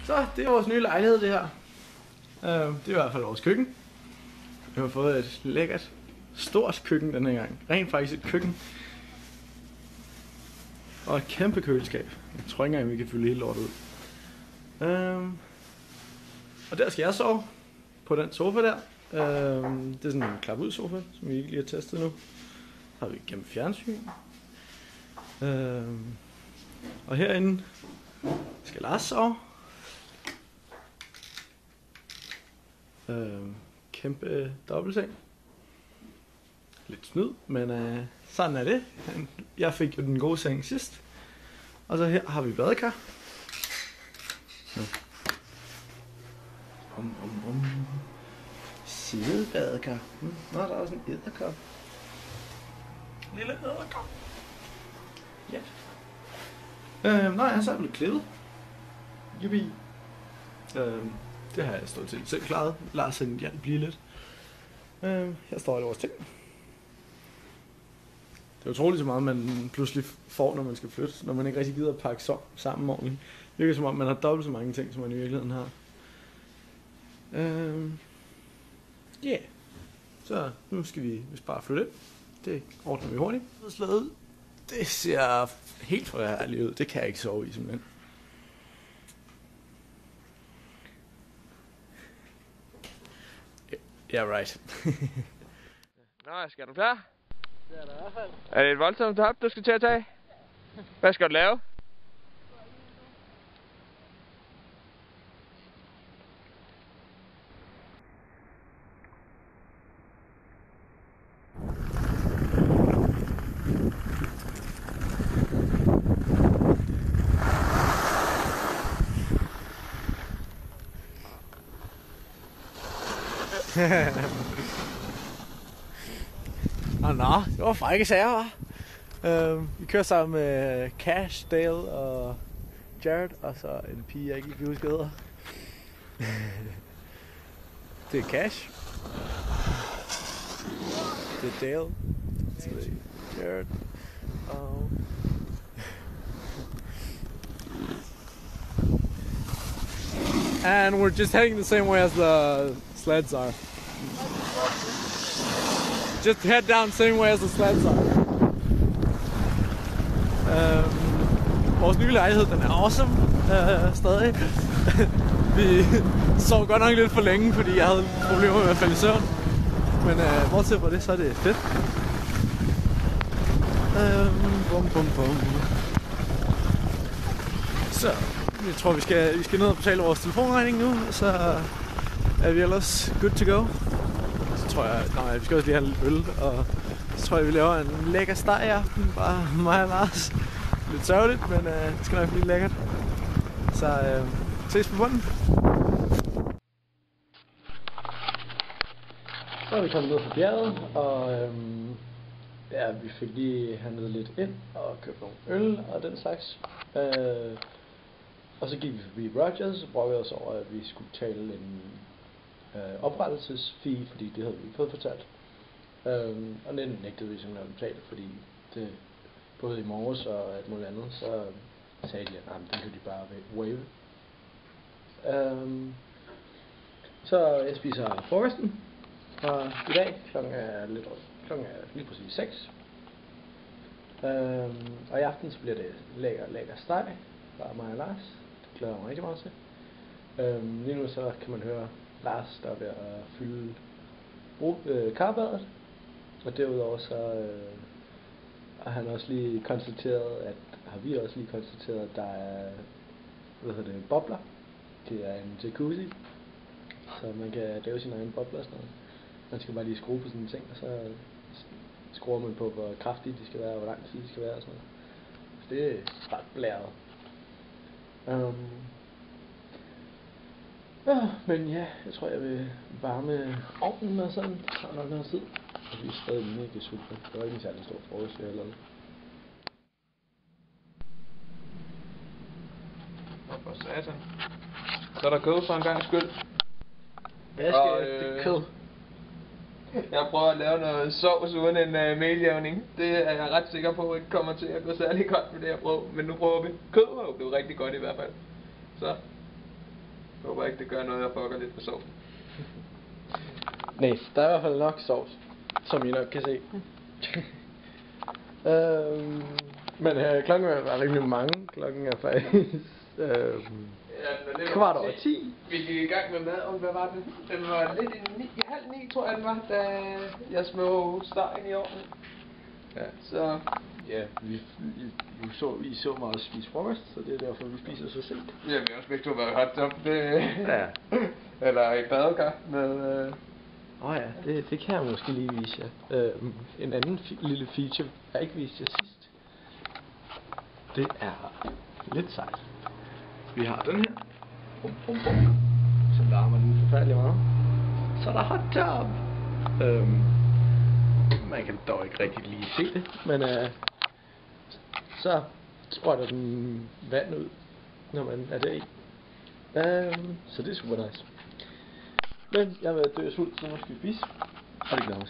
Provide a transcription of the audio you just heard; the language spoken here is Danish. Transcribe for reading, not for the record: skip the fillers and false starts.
Så det er vores nye lejlighed, det her. Det er i hvert fald vores køkken. Vi har fået et lækkert, stort køkken denne gang. Rent faktisk et køkken. Og et kæmpe køleskab. Jeg tror ikke engang, vi kan fylde hele lortet ud. Og der skal jeg sove. På den sofa der. Det er sådan en klap ud sofa, som vi ikke lige har testet nu. Så har vi gennem fjernsyn. Og herinde skal Lars sove. Kæmpe dobbeltseng. Lidt snyd, men sådan er det. Jeg fik jo den gode seng sidst. Og så her har vi badekar. Sidebadekar. Nå, der er også en edderkop. Lille edderkop. Ja. Nej, han så er blevet klippet. Jubi. Det har jeg stået til selv klaret. Lars han hjælp blive lidt. Her står alle vores ting. Det er utroligt så meget, man pludselig får, når man skal flytte. Når man ikke rigtig gider at pakke sammen ordentligt. Det virker som om, man har dobbelt så mange ting, som man i virkeligheden har. Yeah. Så nu skal vi bare flytte ind. Det ordner vi hurtigt. Det ser helt forfærdeligt ud. Det kan jeg ikke sove i simpelthen. Yeah, right. Nå, skal du klar? Det er der i hvert fald. Er det et voldsomt hop, du skal til at tage? Hvad skal du lave? Nå, det var frække sager, hva'? Vi kører sammen med Cash, Dale og Jared, og så en pige, jeg ikke kan huske, hedder. Det er Cash. Det er Dale. Det er Jared. Og... And we're just heading the same way as the sleds are. Just head down the same way as the sleds are. Vores nye lejlighed, den er awesome stadig. Vi sov godt nok lidt for længe, fordi jeg havde problemer med at falde i søvn. Men bortset fra det, så er det fedt. Bum. Så jeg tror, vi skal ned og betale vores telefonregning nu, så er vi ellers good to go. Så tror jeg, nej, vi skal også lige have lidt øl, og så tror jeg, vi laver en lækker steg i aften, bare mig og Lars. Lidt sørgeligt, men det skal nok blive lækkert. Så ses på bunden. Så er vi kommet ned fra bjerget, og ja, vi fik lige handlet lidt ind og købt nogle øl og den slags. Og så gik vi forbi Rogers og brokkede os over, at vi skulle betale en oprettelsesfee, fordi det havde vi ikke fået fortalt. Og den nægtede vi simpelthen at betale, fordi det både i morges og alt muligt andet, så sagde de, at den kunne de bare waive. Så jeg spiser frokosten, og i dag klokken er lige præcis 6. Og i aften så bliver det lækker steg, bare mig og Lars. Det glæder jeg mig rigtig meget til. Lige nu så kan man høre Lars, der er ved at fylde karbadet. Og derudover så har han også lige konstateret, har vi også lige konstateret, at der er bobler. Det er en jacuzzi, så man kan lave sine egne bobler og sådan noget. Man skal bare lige skrue på sådan en ting, og så skruer man på, hvor kraftige de skal være, og hvor lang tid de skal være og sådan noget. Så det er ret blæret. Men ja, jeg tror jeg vil varme ovnen og sådan. Det tager nok noget tid. Og vi er stadig mega sultne. Det var ikke en særlig stor frokost, vi har lavet. Hvor satan. Så er der kød for en gang skyld. Hvad skal det kød? Jeg prøver at lave noget sovs uden en meljævning. Det er jeg ret sikker på ikke kommer til at gå særlig godt med det jeg prøver. Men nu prøver vi. Kød var jo blevet rigtig godt i hvert fald. Så Jeg håber ikke, det gør noget, jeg fucker lidt på sovsen. Nej, der er i hvert fald nok sovs, som I nok kan se. Men klokken er rimelig mange. Klokken er faktisk kvart over 10. Vi gik i gang med maden, hvad var det? Den var lidt i halv 9, tror jeg den var, da jeg smed stegen i ovnen. Ja. Så Ja, I så meget spise frokost, så det er derfor, vi spiser så sent. ja, vi har også begge to været hot top. Ja. Eller i badekar med... Ja, det kan jeg måske lige vise jer. En anden lille feature, jeg ikke viste jer sidst. Det er lidt sejt. Vi har den her. Bum, bum, bum. Så larmer den forfærdelig meget. Så er der hot tub. Man kan dog ikke rigtig lige se det, men så sprøjter den vand ud, når man er deri. Så det er super nice. Men jeg vil dø af sult, så nu skal vi spise. Og det glæder mig.